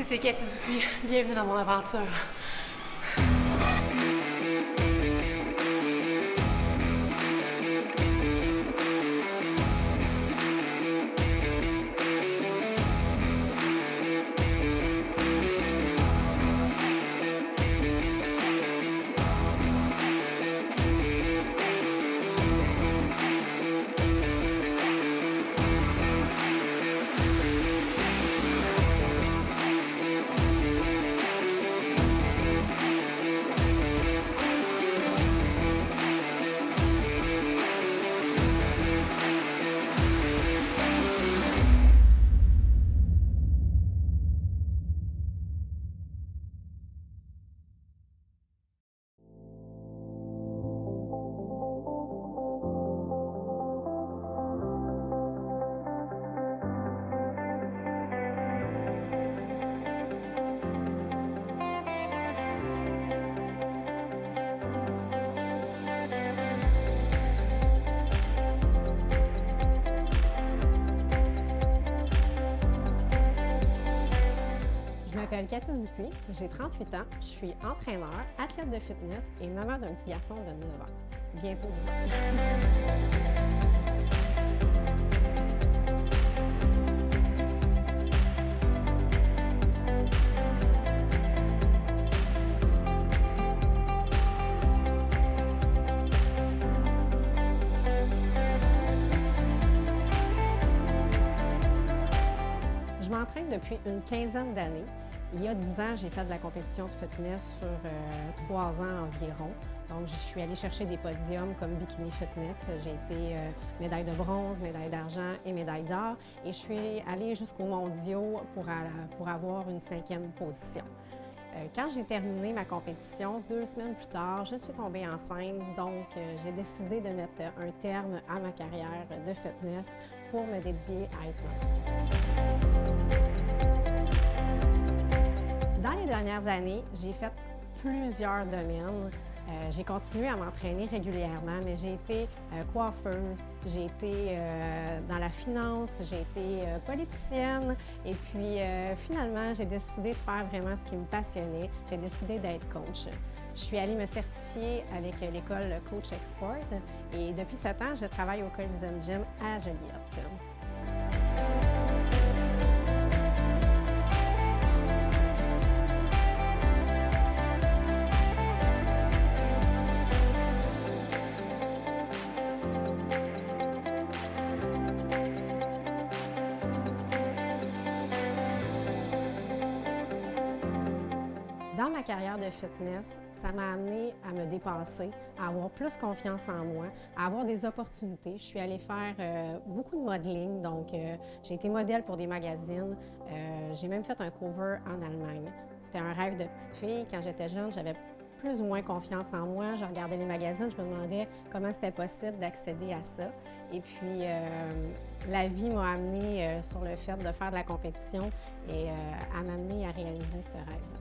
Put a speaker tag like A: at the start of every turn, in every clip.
A: c'est Cathy Dupuis. Bienvenue dans mon aventure.
B: Je m'appelle Cathy Dupuis, j'ai 38 ans, je suis entraîneur, athlète de fitness et maman d'un petit garçon de 9 ans. Bientôt 10 ans. Je m'entraîne depuis une quinzaine d'années. Il y a 10 ans, j'ai fait de la compétition de fitness sur 3 ans environ. Donc, je suis allée chercher des podiums comme Bikini Fitness. J'ai été médaille de bronze, médaille d'argent et médaille d'or. Et je suis allée jusqu'aux mondiaux pour avoir une 5e position. Quand j'ai terminé ma compétition, 2 semaines plus tard, je suis tombée enceinte. Donc, j'ai décidé de mettre un terme à ma carrière de fitness pour me dédier à être maman. Dans les dernières années, j'ai fait plusieurs domaines. J'ai continué à m'entraîner régulièrement, mais j'ai été coiffeuse, j'ai été dans la finance, j'ai été politicienne et puis finalement, j'ai décidé de faire vraiment ce qui me passionnait. J'ai décidé d'être coach. Je suis allée me certifier avec l'école Coach Export et depuis ce temps, je travaille au Coliseum Gym à Joliette. Dans ma carrière de fitness, ça m'a amené à me dépasser, à avoir plus confiance en moi, à avoir des opportunités. Je suis allée faire beaucoup de modeling, donc j'ai été modèle pour des magazines. J'ai même fait un cover en Allemagne. C'était un rêve de petite fille. Quand j'étais jeune, j'avais plus ou moins confiance en moi. Je regardais les magazines, je me demandais comment c'était possible d'accéder à ça. Et puis, la vie m'a amenée sur le fait de faire de la compétition et à m'amener à réaliser ce rêve-là.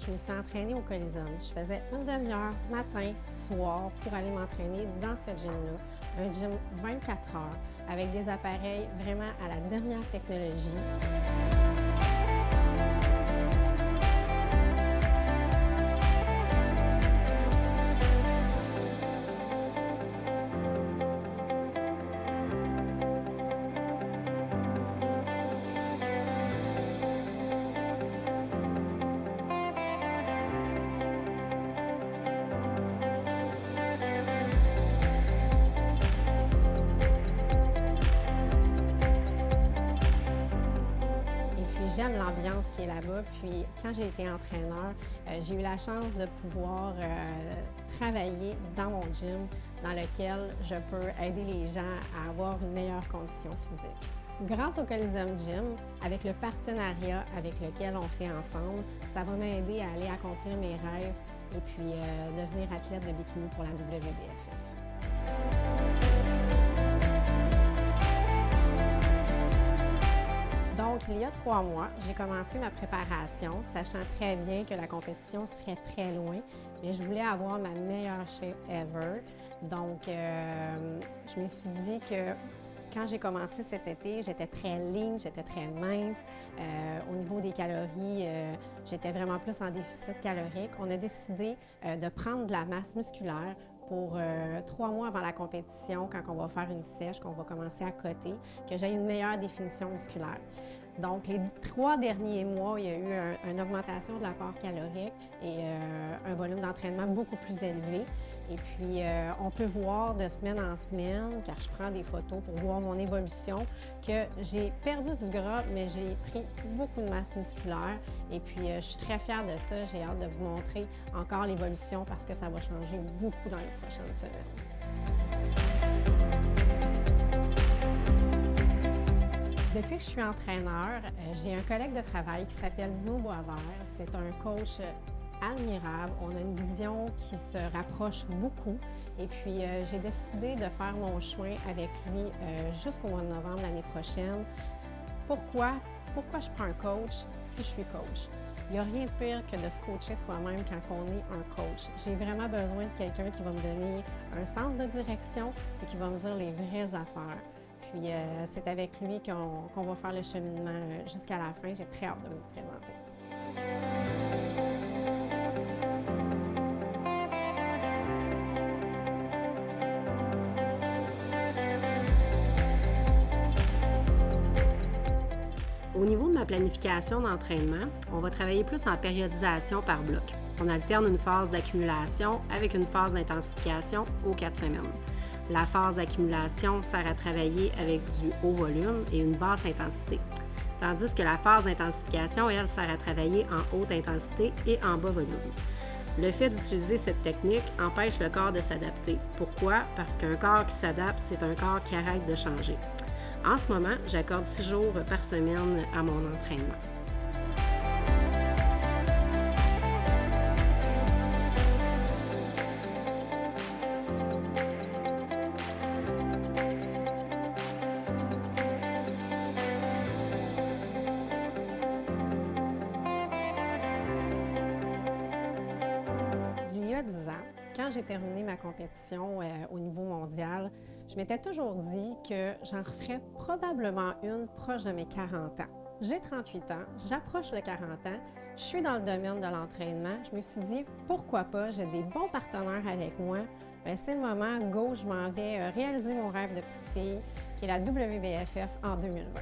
B: Je me suis entraînée au Coliseum. Je faisais une demi-heure matin, soir pour aller m'entraîner dans ce gym-là. Un gym 24 heures avec des appareils vraiment à la dernière technologie. J'aime l'ambiance qui est là-bas. Puis quand j'ai été entraîneur, j'ai eu la chance de pouvoir travailler dans mon gym dans lequel je peux aider les gens à avoir une meilleure condition physique. Grâce au Coliseum Gym, avec le partenariat avec lequel on fait ensemble, ça va m'aider à aller accomplir mes rêves et puis devenir athlète de bikini pour la WBFF. il y a 3 mois, j'ai commencé ma préparation, sachant très bien que la compétition serait très loin, mais je voulais avoir ma meilleure shape ever. Donc, je me suis dit que quand j'ai commencé cet été, j'étais très lean, j'étais très mince. Au niveau des calories, j'étais vraiment plus en déficit calorique. On a décidé de prendre de la masse musculaire pour 3 mois avant la compétition, quand on va faire une sèche, qu'on va commencer à côté, que j'ai une meilleure définition musculaire. Donc, les 3 derniers mois, il y a eu une augmentation de l'apport calorique et un volume d'entraînement beaucoup plus élevé. Et puis, on peut voir de semaine en semaine, car je prends des photos pour voir mon évolution, que j'ai perdu du gras, mais j'ai pris beaucoup de masse musculaire. Et puis, je suis très fière de ça. J'ai hâte de vous montrer encore l'évolution parce que ça va changer beaucoup dans les prochaines semaines. Depuis que je suis entraîneur, j'ai un collègue de travail qui s'appelle Dino Boisvert. C'est un coach admirable. On a une vision qui se rapproche beaucoup. Et puis, j'ai décidé de faire mon chemin avec lui jusqu'au mois de novembre l'année prochaine. Pourquoi je prends un coach si je suis coach? Il n'y a rien de pire que de se coacher soi-même quand on est un coach. J'ai vraiment besoin de quelqu'un qui va me donner un sens de direction et qui va me dire les vraies affaires. Puis, c'est avec lui qu'on va faire le cheminement jusqu'à la fin. J'ai très hâte de vous le présenter.
C: Au niveau de ma planification d'entraînement, on va travailler plus en périodisation par bloc. On alterne une phase d'accumulation avec une phase d'intensification aux 4 semaines. La phase d'accumulation sert à travailler avec du haut volume et une basse intensité, tandis que la phase d'intensification, elle, sert à travailler en haute intensité et en bas volume. Le fait d'utiliser cette technique empêche le corps de s'adapter. Pourquoi? Parce qu'un corps qui s'adapte, c'est un corps qui arrête de changer. En ce moment, j'accorde 6 jours par semaine à mon entraînement.
B: Il y a 10 ans, quand j'ai terminé ma compétition au niveau mondial, je m'étais toujours dit que j'en referais probablement une proche de mes 40 ans. J'ai 38 ans, j'approche le 40 ans, je suis dans le domaine de l'entraînement. Je me suis dit, pourquoi pas, j'ai des bons partenaires avec moi. Bien, c'est le moment, go, je m'en vais réaliser mon rêve de petite fille, qui est la WBFF en 2020.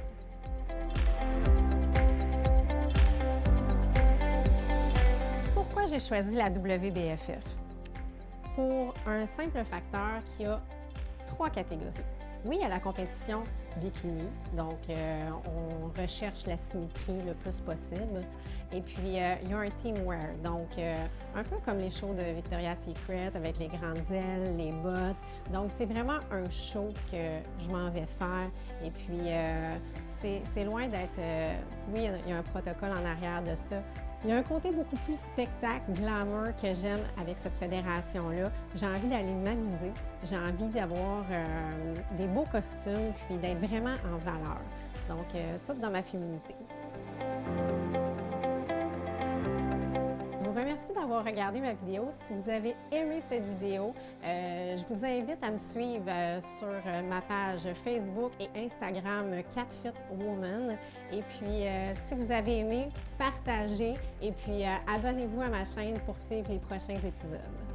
B: Pourquoi j'ai choisi la WBFF? Pour un simple facteur qui a 3 catégories. Oui, il y a la compétition bikini, donc on recherche la symétrie le plus possible. Et puis, il y a un teamwear, donc un peu comme les shows de Victoria's Secret avec les grandes ailes, les bottes. Donc, c'est vraiment un show que je m'en vais faire. Et puis, c'est loin d'être... oui, il y a un protocole en arrière de ça. Il y a un côté beaucoup plus spectacle, glamour que j'aime avec cette fédération-là. J'ai envie d'aller m'amuser, j'ai envie d'avoir des beaux costumes puis d'être vraiment en valeur. Donc, tout dans ma féminité. Je vous remercie d'avoir regardé ma vidéo. Si vous avez aimé cette vidéo, je vous invite à me suivre sur ma page Facebook et Instagram CatFitWoman. Et puis, si vous avez aimé, partagez et puis abonnez-vous à ma chaîne pour suivre les prochains épisodes.